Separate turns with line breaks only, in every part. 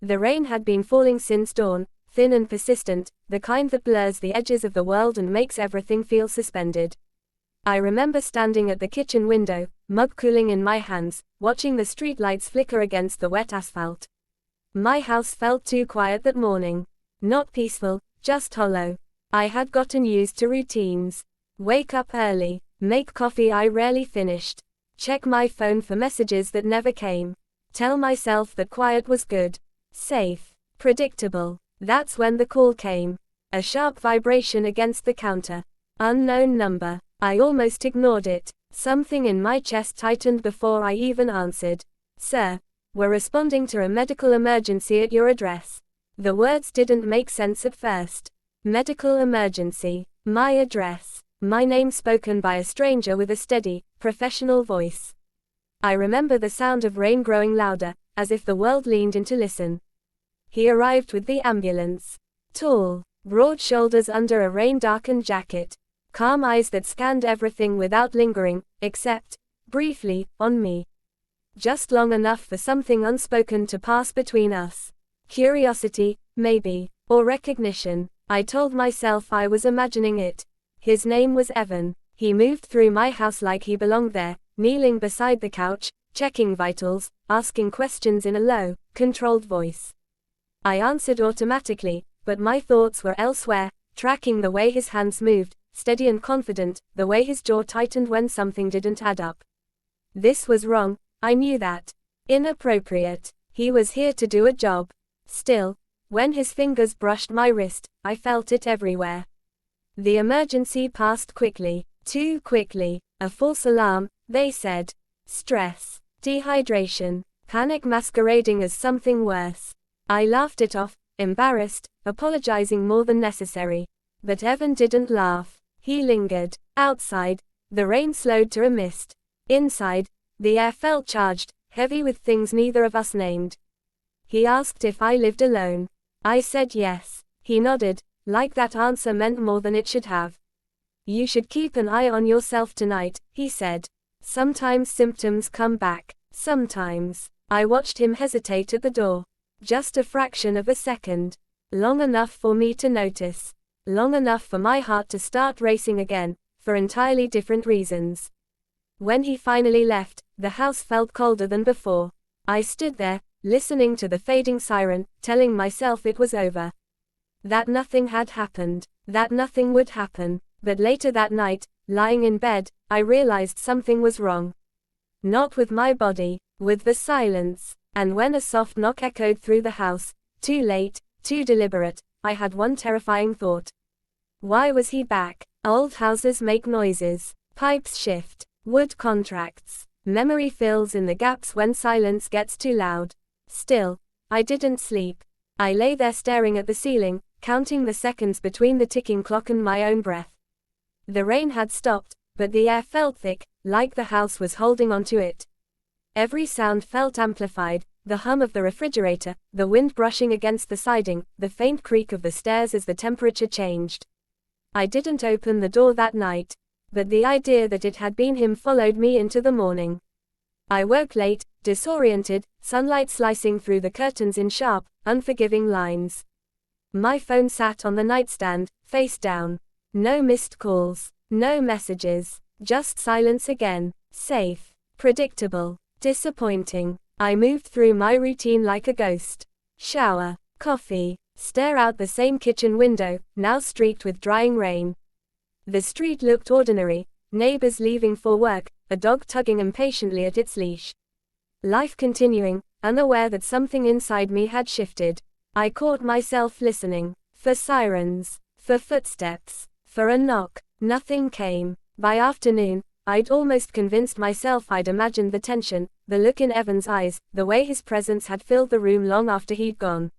The rain had been falling since dawn, thin and persistent, the kind that blurs the edges of the world and makes everything feel suspended. I remember standing at the kitchen window, mug cooling in my hands, watching the streetlights flicker against the wet asphalt. My house felt too quiet that morning. Not peaceful, just hollow. I had gotten used to routines. Wake up early, make coffee I rarely finished, check my phone for messages that never came, tell myself that quiet was good, safe, predictable. That's when the call came. A sharp vibration against the counter. Unknown number. I almost ignored it. Something in my chest tightened before I even answered. Sir, we're responding to a medical emergency at your address. The words didn't make sense at first. Medical emergency. My address. My name spoken by a stranger with a steady, professional voice. I remember the sound of rain growing louder, as if the world leaned in to listen. He arrived with the ambulance. Tall, broad shoulders under a rain-darkened jacket. Calm eyes that scanned everything without lingering, except, briefly, on me. Just long enough for something unspoken to pass between us. Curiosity, maybe, or recognition. I told myself I was imagining it. His name was Evan. He moved through my house like he belonged there, kneeling beside the couch, checking vitals, asking questions in a low, controlled voice. I answered automatically, but my thoughts were elsewhere, tracking the way his hands moved, steady and confident, the way his jaw tightened when something didn't add up. This was wrong, I knew that. Inappropriate. He was here to do a job. Still, when his fingers brushed my wrist, I felt it everywhere. The emergency passed quickly. Too quickly. A false alarm, they said. Stress. Dehydration. Panic masquerading as something worse. I laughed it off, embarrassed, apologizing more than necessary. But Evan didn't laugh. He lingered. Outside, the rain slowed to a mist. Inside, the air felt charged, heavy with things neither of us named. He asked if I lived alone. I said yes. He nodded, like that answer meant more than it should have. You should keep an eye on yourself tonight, he said. Sometimes symptoms come back. Sometimes. I watched him hesitate at the door. Just a fraction of a second. Long enough for me to notice. Long enough for my heart to start racing again, for entirely different reasons. When he finally left, the house felt colder than before. I stood there, listening to the fading siren, telling myself it was over. That nothing had happened. That nothing would happen. But later that night, lying in bed, I realized something was wrong. Not with my body, with the silence. And when a soft knock echoed through the house, too late, too deliberate, I had one terrifying thought. Why was he back? Old houses make noises. Pipes shift. Wood contracts. Memory fills in the gaps when silence gets too loud. Still, I didn't sleep. I lay there staring at the ceiling, counting the seconds between the ticking clock and my own breath. The rain had stopped, but the air felt thick, like the house was holding onto it. Every sound felt amplified, the hum of the refrigerator, the wind brushing against the siding, the faint creak of the stairs as the temperature changed. I didn't open the door that night, but the idea that it had been him followed me into the morning. I woke late, disoriented, sunlight slicing through the curtains in sharp, unforgiving lines. My phone sat on the nightstand, face down. No missed calls, no messages, just silence again. Safe, predictable, disappointing. I moved through my routine like a ghost. Shower, coffee, stare out the same kitchen window, now streaked with drying rain. The street looked ordinary, neighbors leaving for work, a dog tugging impatiently at its leash. Life continuing, unaware that something inside me had shifted. I caught myself listening. For sirens, for footsteps, for a knock. Nothing came. By afternoon, I'd almost convinced myself I'd imagined the tension, the look in Evan's eyes, the way his presence had filled the room long after he'd gone.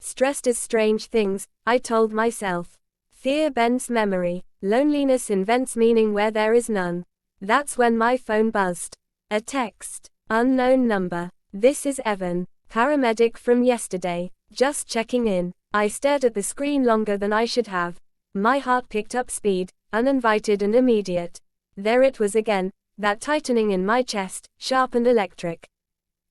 Stressed as strange things, I told myself. Fear bends memory. Loneliness invents meaning where there is none. That's when my phone buzzed. A text. Unknown number. This is Evan, paramedic from yesterday. Just checking in. I stared at the screen longer than I should have. My heart picked up speed, uninvited and immediate. There it was again, that tightening in my chest, sharp and electric.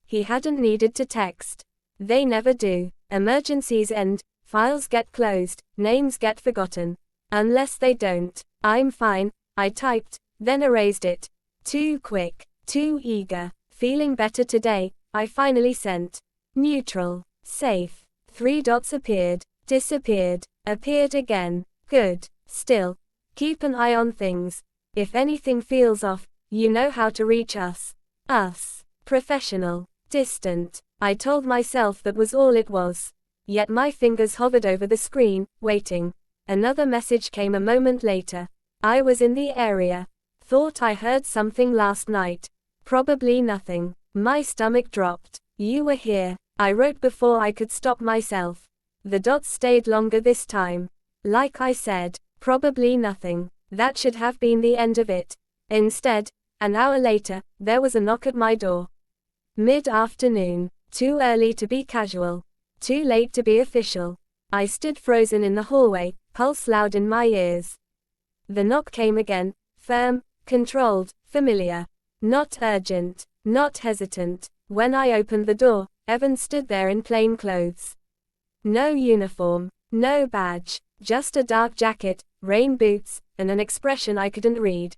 He hadn't needed to text. They never do. Emergencies end, files get closed, names get forgotten. Unless they don't. I'm fine, I typed, then erased it. Too quick, too eager. Feeling better today, I finally sent. Neutral. Safe. 3 dots appeared, disappeared, appeared again. Good. Still. Keep an eye on things. If anything feels off, you know how to reach us. Us. Professional. Distant. I told myself that was all it was. Yet my fingers hovered over the screen, waiting. Another message came a moment later. I was in the area. Thought I heard something last night. Probably nothing. My stomach dropped. You were here. I wrote before I could stop myself. The dots stayed longer this time. Like I said, probably nothing. That should have been the end of it. Instead, an hour later, there was a knock at my door. Mid-afternoon. Too early to be casual. Too late to be official. I stood frozen in the hallway, pulse loud in my ears. The knock came again, firm, controlled, familiar. Not urgent, not hesitant. When I opened the door, Evan stood there in plain clothes. No uniform, no badge, just a dark jacket, rain boots, and an expression I couldn't read.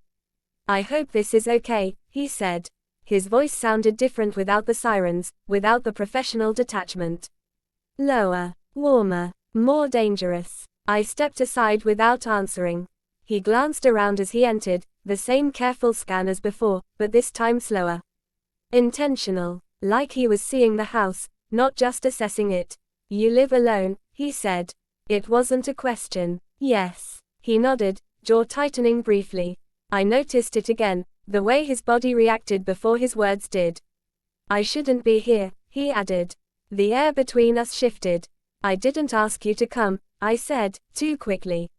I hope this is okay, he said. His voice sounded different without the sirens, without the professional detachment. Lower, warmer, more dangerous. I stepped aside without answering. He glanced around as he entered, the same careful scan as before, but this time slower. Intentional, like he was seeing the house, not just assessing it. You live alone, he said. It wasn't a question. Yes. He nodded, jaw tightening briefly. I noticed it again, the way his body reacted before his words did. I shouldn't be here, he added. The air between us shifted. I didn't ask you to come, I said, too quickly.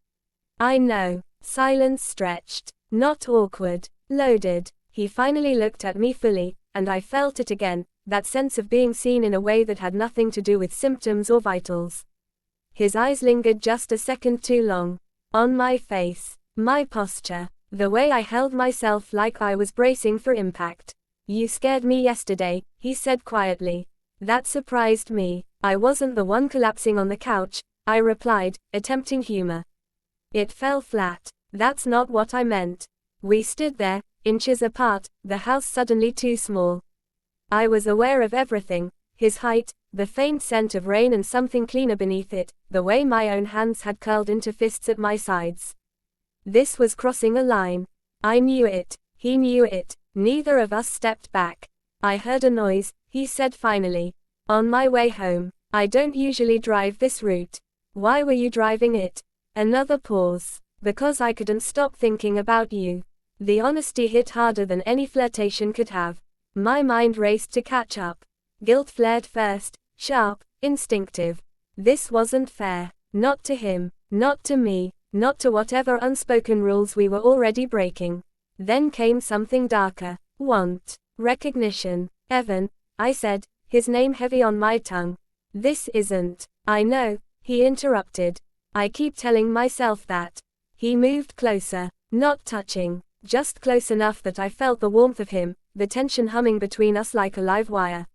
I know. Silence stretched. Not awkward. Loaded. He finally looked at me fully, and I felt it again, that sense of being seen in a way that had nothing to do with symptoms or vitals. His eyes lingered just a second too long. On my face. My posture. The way I held myself like I was bracing for impact. You scared me yesterday, he said quietly. That surprised me. I wasn't the one collapsing on the couch, I replied, attempting humor. It fell flat. That's not what I meant. We stood there, inches apart, the house suddenly too small. I was aware of everything, his height, the faint scent of rain and something cleaner beneath it, the way my own hands had curled into fists at my sides. This was crossing a line. I knew it. He knew it. Neither of us stepped back. I heard a noise, he said finally. On my way home. I don't usually drive this route. Why were you driving it? Another pause. Because I couldn't stop thinking about you. The honesty hit harder than any flirtation could have. My mind raced to catch up. Guilt flared first, sharp, instinctive. This wasn't fair. Not to him. Not to me. Not to whatever unspoken rules we were already breaking. Then came something darker. Want. Recognition. Evan, I said, his name heavy on my tongue. This isn't. I know, he interrupted. I keep telling myself that. He moved closer. Not touching. Just close enough that I felt the warmth of him, the tension humming between us like a live wire.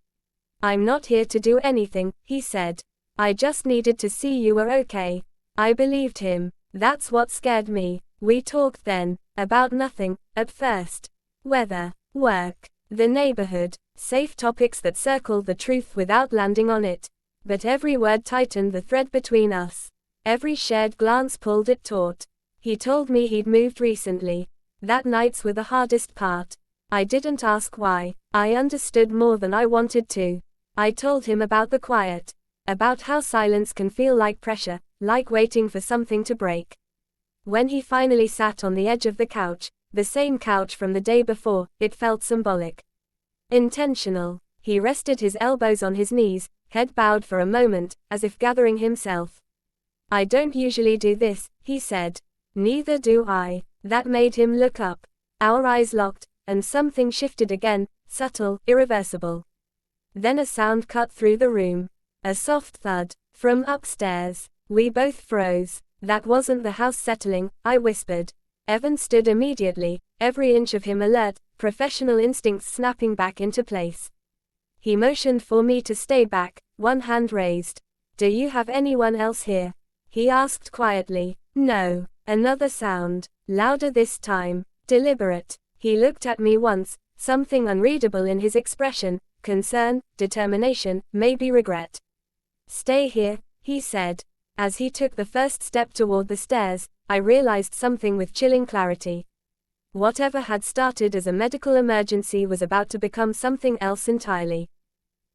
I'm not here to do anything, he said. I just needed to see you were okay. I believed him. That's what scared me. We talked then, about nothing, at first. Weather, work, the neighborhood, safe topics that circled the truth without landing on it. But every word tightened the thread between us. Every shared glance pulled it taut. He told me he'd moved recently. That nights were the hardest part. I didn't ask why. I understood more than I wanted to. I told him about the quiet. About how silence can feel like pressure, like waiting for something to break. When he finally sat on the edge of the couch, the same couch from the day before, it felt symbolic. Intentional. He rested his elbows on his knees, head bowed for a moment, as if gathering himself. I don't usually do this, he said. Neither do I. That made him look up. Our eyes locked, and something shifted again, subtle, irreversible. Then a sound cut through the room. A soft thud. From upstairs. We both froze. That wasn't the house settling, I whispered. Evan stood immediately, every inch of him alert, professional instincts snapping back into place. He motioned for me to stay back, one hand raised. Do you have anyone else here? He asked quietly. No. Another sound, louder this time, deliberate. He looked at me once, something unreadable in his expression, concern, determination, maybe regret. Stay here, he said. As he took the first step toward the stairs, I realized something with chilling clarity. Whatever had started as a medical emergency was about to become something else entirely.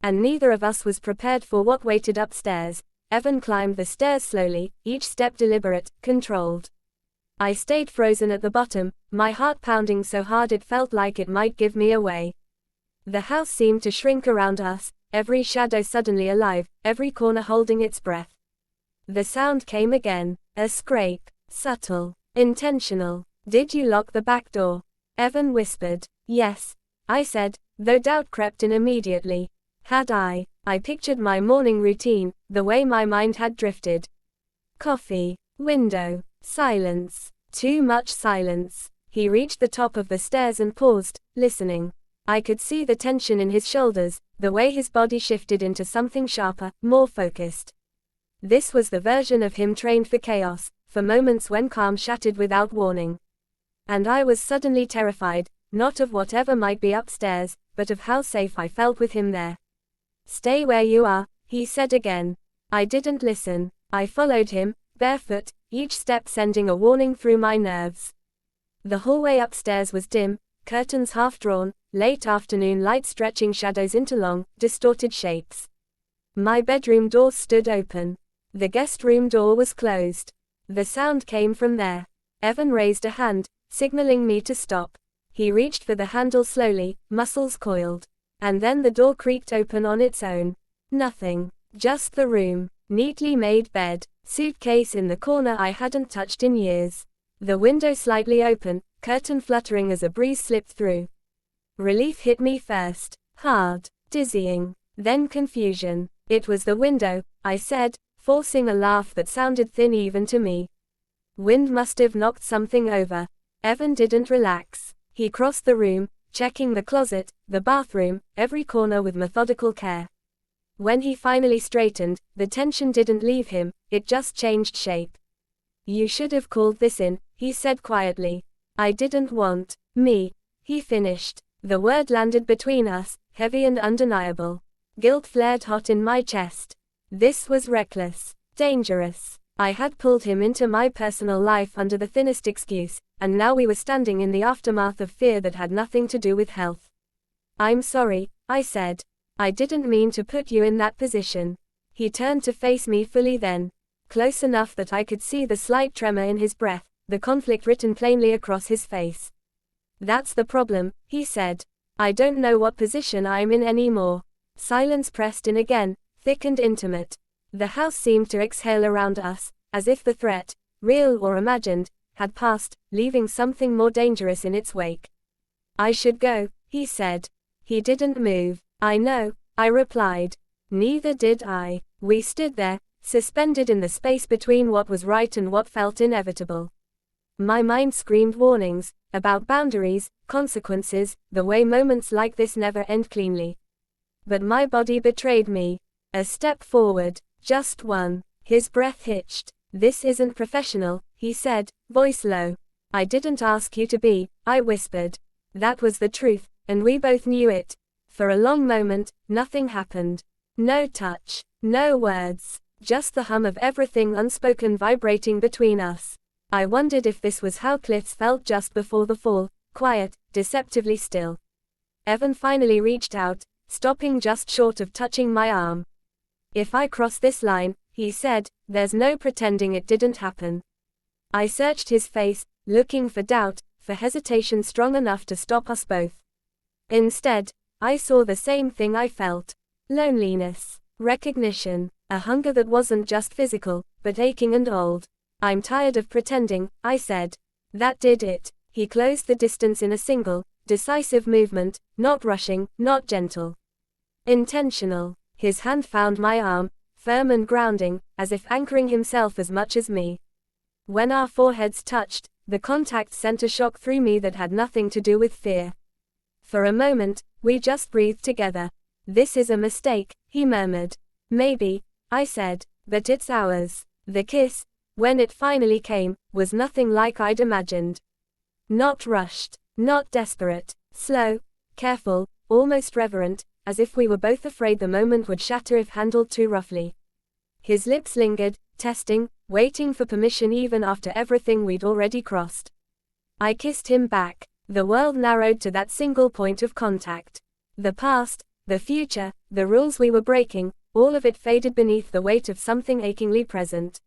And neither of us was prepared for what waited upstairs. Evan climbed the stairs slowly, each step deliberate, controlled. I stayed frozen at the bottom, my heart pounding so hard it felt like it might give me away. The house seemed to shrink around us, every shadow suddenly alive, every corner holding its breath. The sound came again, a scrape, subtle, intentional. Did you lock the back door? Evan whispered. Yes, I said, though doubt crept in immediately. Had I? I pictured my morning routine, the way my mind had drifted. Coffee, window, silence, too much silence. He reached the top of the stairs and paused, listening. I could see the tension in his shoulders, the way his body shifted into something sharper, more focused. This was the version of him trained for chaos, for moments when calm shattered without warning. And I was suddenly terrified, not of whatever might be upstairs, but of how safe I felt with him there. Stay where you are, he said again. I didn't listen. I followed him, barefoot, each step sending a warning through my nerves. The hallway upstairs was dim, curtains half drawn, late afternoon light stretching shadows into long, distorted shapes. My bedroom door stood open. The guest room door was closed. The sound came from there. Evan raised a hand, signaling me to stop. He reached for the handle slowly, muscles coiled. And then the door creaked open on its own. Nothing. Just the room. Neatly made bed. Suitcase in the corner I hadn't touched in years. The window slightly open, curtain fluttering as a breeze slipped through. Relief hit me first. Hard. Dizzying. Then confusion. It was the window, I said, forcing a laugh that sounded thin even to me. Wind must have knocked something over. Evan didn't relax. He crossed the room, checking the closet, the bathroom, every corner with methodical care. When he finally straightened, the tension didn't leave him, it just changed shape. You should have called this in, he said quietly. I didn't want me, he finished. The word landed between us, heavy and undeniable. Guilt flared hot in my chest. This was reckless, dangerous. I had pulled him into my personal life under the thinnest excuse, and now we were standing in the aftermath of fear that had nothing to do with health. I'm sorry, I said. I didn't mean to put you in that position. He turned to face me fully then, close enough that I could see the slight tremor in his breath, the conflict written plainly across his face. That's the problem, he said. I don't know what position I'm in anymore. Silence pressed in again, thick and intimate. The house seemed to exhale around us, as if the threat, real or imagined, had passed, leaving something more dangerous in its wake. I should go, he said. He didn't move. I know, I replied. Neither did I. We stood there, suspended in the space between what was right and what felt inevitable. My mind screamed warnings, about boundaries, consequences, the way moments like this never end cleanly. But my body betrayed me. A step forward, just one. His breath hitched. This isn't professional, he said, voice low. I didn't ask you to be, I whispered. That was the truth, and we both knew it. For a long moment, nothing happened. No touch, no words, just the hum of everything unspoken vibrating between us. I wondered if this was how cliffs felt just before the fall, quiet, deceptively still. Evan finally reached out, stopping just short of touching my arm. If I cross this line, he said, there's no pretending it didn't happen. I searched his face, looking for doubt, for hesitation strong enough to stop us both. Instead, I saw the same thing I felt. Loneliness, recognition, a hunger that wasn't just physical, but aching and old. I'm tired of pretending, I said. That did it. He closed the distance in a single, decisive movement, not rushing, not gentle. Intentional. His hand found my arm, firm and grounding, as if anchoring himself as much as me. When our foreheads touched, the contact sent a shock through me that had nothing to do with fear. For a moment, we just breathed together. This is a mistake, he murmured. Maybe, I said, but it's ours. The kiss, when it finally came, was nothing like I'd imagined. Not rushed, not desperate, slow, careful, almost reverent, as if we were both afraid the moment would shatter if handled too roughly. His lips lingered, testing, waiting for permission even after everything we'd already crossed. I kissed him back. The world narrowed to that single point of contact. The past, the future, the rules we were breaking, all of it faded beneath the weight of something achingly present.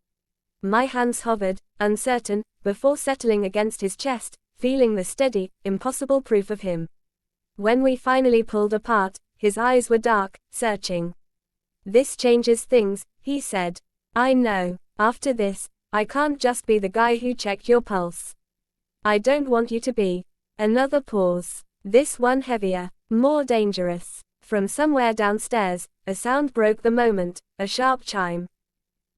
My hands hovered, uncertain, before settling against his chest, feeling the steady, impossible proof of him. When we finally pulled apart, his eyes were dark, searching. This changes things, he said. I know. After this, I can't just be the guy who checked your pulse. I don't want you to be. Another pause. This one heavier, more dangerous. From somewhere downstairs, a sound broke the moment, a sharp chime.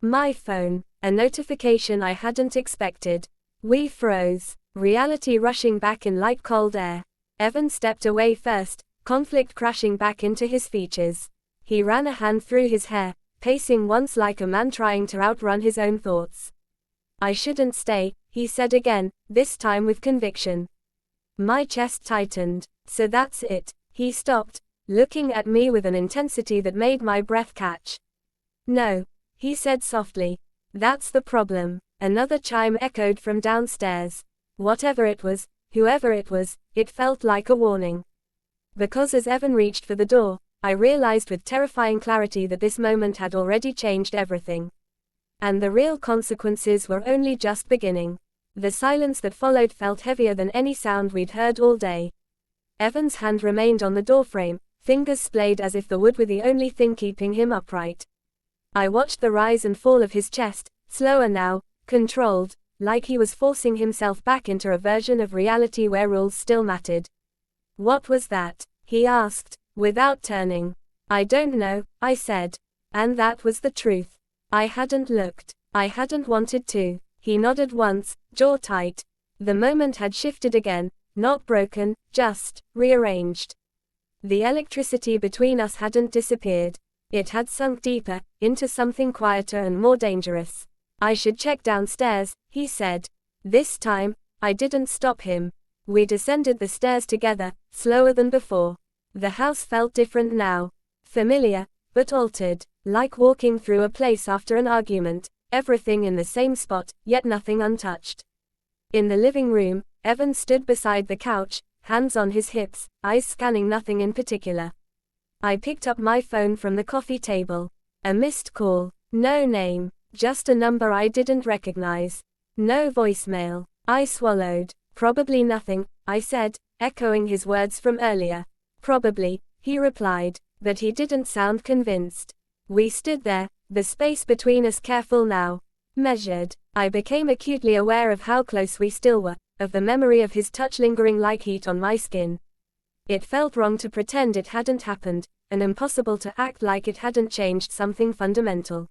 My phone, a notification I hadn't expected. We froze, reality rushing back in like cold air. Evan stepped away first, conflict crashing back into his features. He ran a hand through his hair, pacing once like a man trying to outrun his own thoughts. I shouldn't stay, he said again, this time with conviction. My chest tightened. So that's it. He stopped, looking at me with an intensity that made my breath catch. No, he said softly. That's the problem. Another chime echoed from downstairs. Whatever it was, whoever it was, it felt like a warning. Because as Evan reached for the door, I realized with terrifying clarity that this moment had already changed everything. And the real consequences were only just beginning. The silence that followed felt heavier than any sound we'd heard all day. Evan's hand remained on the doorframe, fingers splayed as if the wood were the only thing keeping him upright. I watched the rise and fall of his chest, slower now, controlled, like he was forcing himself back into a version of reality where rules still mattered. What was that? He asked, without turning. I don't know, I said. And that was the truth. I hadn't looked. I hadn't wanted to. He nodded once, jaw tight. The moment had shifted again, not broken, just rearranged. The electricity between us hadn't disappeared. It had sunk deeper, into something quieter and more dangerous. I should check downstairs, he said. This time, I didn't stop him. We descended the stairs together, slower than before. The house felt different now. Familiar, but altered, like walking through a place after an argument, everything in the same spot, yet nothing untouched. In the living room, Evan stood beside the couch, hands on his hips, eyes scanning nothing in particular. I picked up my phone from the coffee table. A missed call. No name. Just a number I didn't recognize. No voicemail. I swallowed. Probably nothing, I said, echoing his words from earlier. Probably, he replied, but he didn't sound convinced. We stood there, the space between us careful now. Measured. I became acutely aware of how close we still were, of the memory of his touch lingering like heat on my skin. It felt wrong to pretend it hadn't happened, and impossible to act like it hadn't changed something fundamental.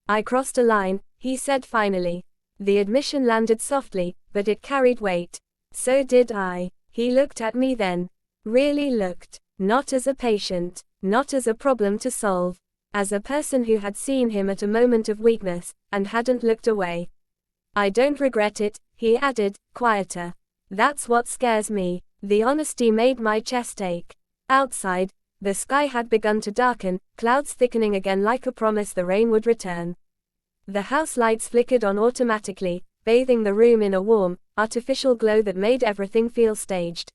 I crossed a line, he said finally. The admission landed softly, but it carried weight. So did I. He looked at me then. Really looked. Not as a patient, not as a problem to solve. As a person who had seen him at a moment of weakness, and hadn't looked away. I don't regret it, he added, quieter. That's what scares me. The honesty made my chest ache. Outside, the sky had begun to darken, clouds thickening again like a promise the rain would return. The house lights flickered on automatically, bathing the room in a warm, artificial glow that made everything feel staged.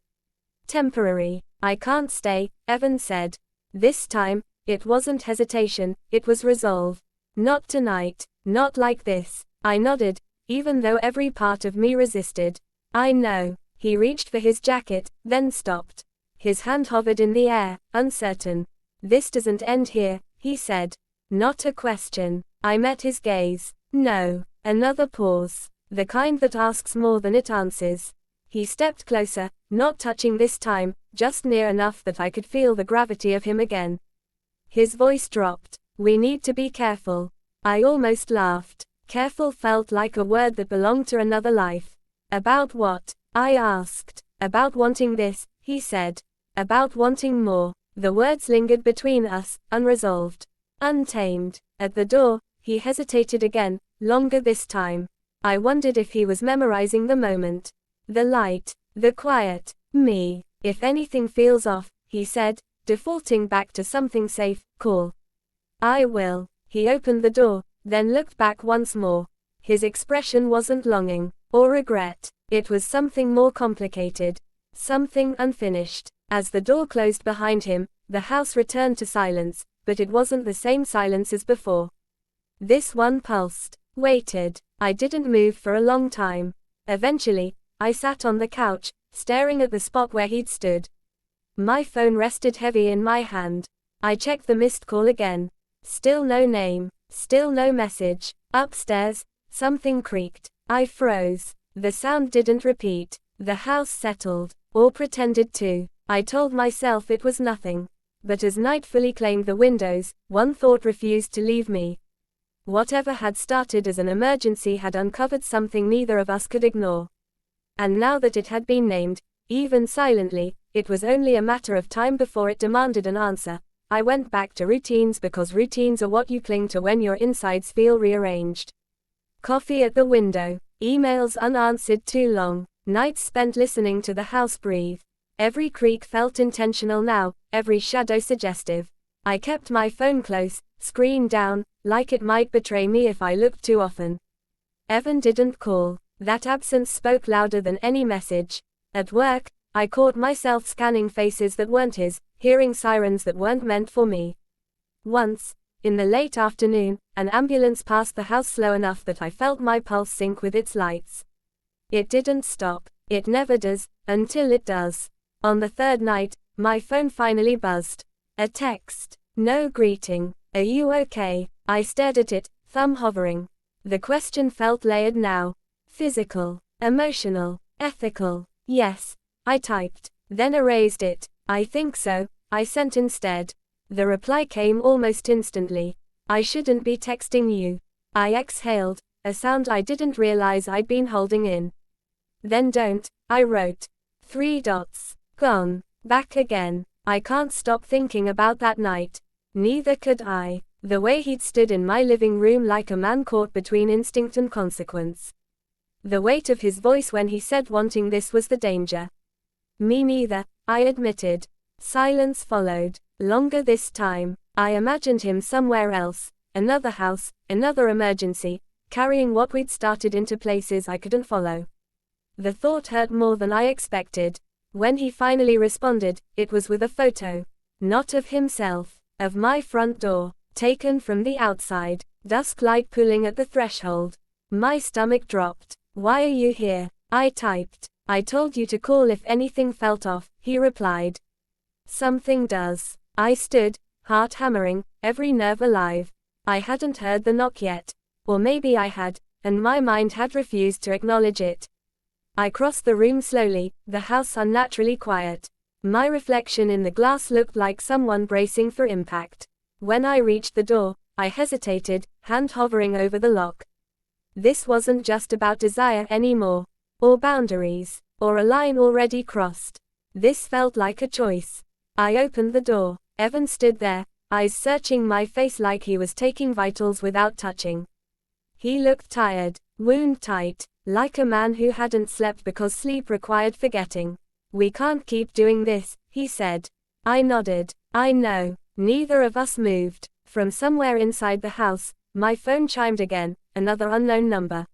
Temporary. I can't stay, Evan said. This time, it wasn't hesitation, it was resolve. Not tonight, not like this. I nodded, even though every part of me resisted. I know. He reached for his jacket, then stopped. His hand hovered in the air, uncertain. This doesn't end here, he said. Not a question. I met his gaze. No. Another pause. The kind that asks more than it answers. He stepped closer, not touching this time, just near enough that I could feel the gravity of him again. His voice dropped. We need to be careful. I almost laughed. Careful felt like a word that belonged to another life. About what? I asked. About wanting this, he said. About wanting more. The words lingered between us, unresolved, untamed. At the door, he hesitated again, longer this time. I wondered if he was memorizing the moment. The light, the quiet, me. If anything feels off, he said, defaulting back to something safe, call. I will. He opened the door, then looked back once more. His expression wasn't longing, or regret. It was something more complicated. Something unfinished. As the door closed behind him, the house returned to silence, but it wasn't the same silence as before. This one pulsed, waited. I didn't move for a long time. Eventually, I sat on the couch, staring at the spot where he'd stood. My phone rested heavy in my hand. I checked the missed call again. Still no name. Still no message. Upstairs, something creaked. I froze. The sound didn't repeat. The house settled, or pretended to. I told myself it was nothing. But as night fully claimed the windows, one thought refused to leave me. Whatever had started as an emergency had uncovered something neither of us could ignore. And now that it had been named, even silently, it was only a matter of time before it demanded an answer. I went back to routines because routines are what you cling to when your insides feel rearranged. Coffee at the window. Emails unanswered too long. Nights spent listening to the house breathe. Every creak felt intentional now, every shadow suggestive. I kept my phone close, screen down, like it might betray me if I looked too often. Evan didn't call. That absence spoke louder than any message. At work, I caught myself scanning faces that weren't his, hearing sirens that weren't meant for me. Once, in the late afternoon, an ambulance passed the house slow enough that I felt my pulse sync with its lights. It didn't stop. It never does, until it does. On the third night, my phone finally buzzed. A text. No greeting. Are you okay? I stared at it, thumb hovering. The question felt layered now. Physical, emotional, ethical. Yes, I typed, then erased it. I think so, I sent instead. The reply came almost instantly. I shouldn't be texting you. I exhaled, a sound I didn't realize I'd been holding in. Then don't, I wrote. 3 dots. Gone. Back again. I can't stop thinking about that night. Neither could I. The way he'd stood in my living room like a man caught between instinct and consequence. The weight of his voice when he said wanting this was the danger. Me neither, I admitted. Silence followed. Longer this time. I imagined him somewhere else. Another house, another emergency, carrying what we'd started into places I couldn't follow. The thought hurt more than I expected. When he finally responded, it was with a photo. Not of himself, of my front door, taken from the outside, dusk light pooling at the threshold. My stomach dropped. Why are you here? I typed. I told you to call if anything felt off, he replied. Something does. I stood, heart hammering, every nerve alive. I hadn't heard the knock yet. Or maybe I had, and my mind had refused to acknowledge it. I crossed the room slowly, the house unnaturally quiet. My reflection in the glass looked like someone bracing for impact. When I reached the door, I hesitated, hand hovering over the lock. This wasn't just about desire anymore, or boundaries, or a line already crossed. This felt like a choice. I opened the door. Evan stood there, eyes searching my face like he was taking vitals without touching. He looked tired, wound tight, like a man who hadn't slept because sleep required forgetting. We can't keep doing this, he said. I nodded. I know. Neither of us moved. From somewhere inside the house, my phone chimed again, another unknown number.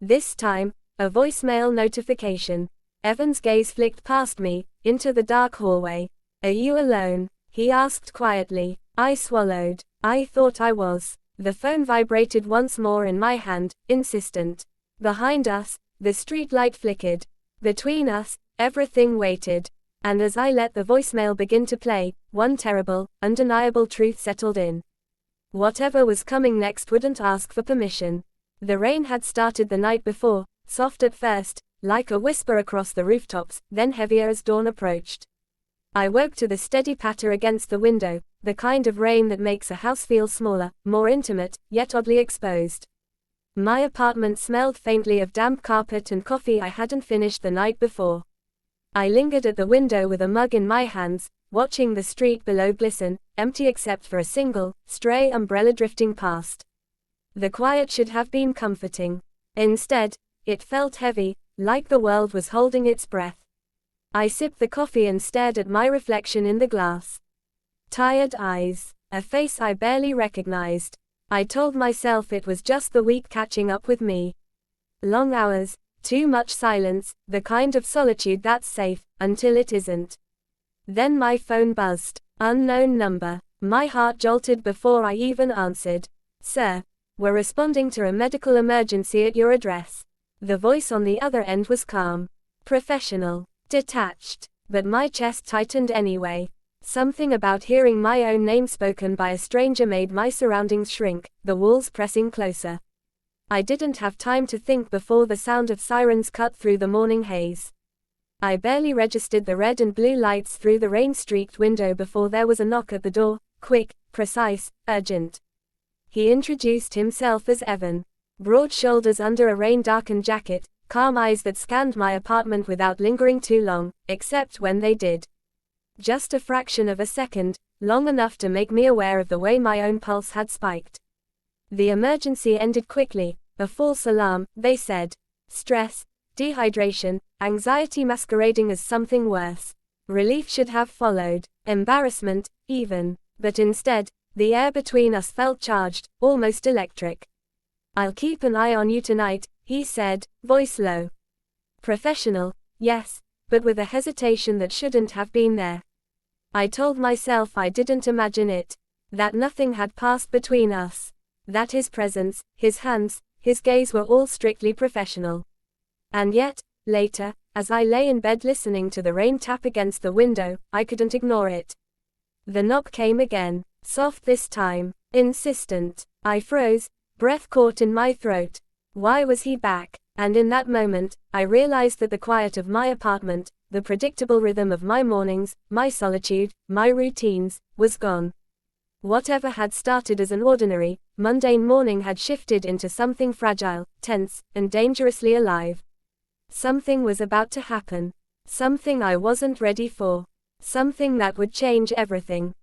This time, a voicemail notification. Evan's gaze flicked past me, into the dark hallway. Are you alone? He asked quietly. I swallowed. I thought I was. The phone vibrated once more in my hand, insistent. Behind us, the street light flickered. Between us, everything waited. And as I let the voicemail begin to play, one terrible, undeniable truth settled in. Whatever was coming next wouldn't ask for permission. The rain had started the night before, soft at first, like a whisper across the rooftops, then heavier as dawn approached. I woke to the steady patter against the window, the kind of rain that makes a house feel smaller, more intimate, yet oddly exposed. My apartment smelled faintly of damp carpet and coffee I hadn't finished the night before. I lingered at the window with a mug in my hands, watching the street below glisten, empty except for a single, stray umbrella drifting past. The quiet should have been comforting. Instead, it felt heavy, like the world was holding its breath. I sipped the coffee and stared at my reflection in the glass. Tired eyes, a face I barely recognized. I told myself it was just the week catching up with me. Long hours, too much silence, the kind of solitude that's safe, until it isn't. Then my phone buzzed. Unknown number. My heart jolted before I even answered. Sir, we're responding to a medical emergency at your address. The voice on the other end was calm, professional, detached, but my chest tightened anyway. Something about hearing my own name spoken by a stranger made my surroundings shrink, the walls pressing closer. I didn't have time to think before the sound of sirens cut through the morning haze. I barely registered the red and blue lights through the rain-streaked window before there was a knock at the door, quick, precise, urgent. He introduced himself as Evan. Broad shoulders under a rain-darkened jacket, calm eyes that scanned my apartment without lingering too long, except when they did. Just a fraction of a second, long enough to make me aware of the way my own pulse had spiked. The emergency ended quickly, a false alarm, they said. Stress, dehydration, anxiety masquerading as something worse. Relief should have followed, embarrassment, even. But instead, the air between us felt charged, almost electric. I'll keep an eye on you tonight, he said, voice low. Professional, yes, but with a hesitation that shouldn't have been there. I told myself I didn't imagine it. That nothing had passed between us. That his presence, his hands, his gaze were all strictly professional. And yet, later, as I lay in bed listening to the rain tap against the window, I couldn't ignore it. The knock came again, soft this time, insistent. I froze, breath caught in my throat. Why was he back? And in that moment, I realized that the quiet of my apartment, the predictable rhythm of my mornings, my solitude, my routines, was gone. Whatever had started as an ordinary, mundane morning had shifted into something fragile, tense, and dangerously alive. Something was about to happen. Something I wasn't ready for. Something that would change everything.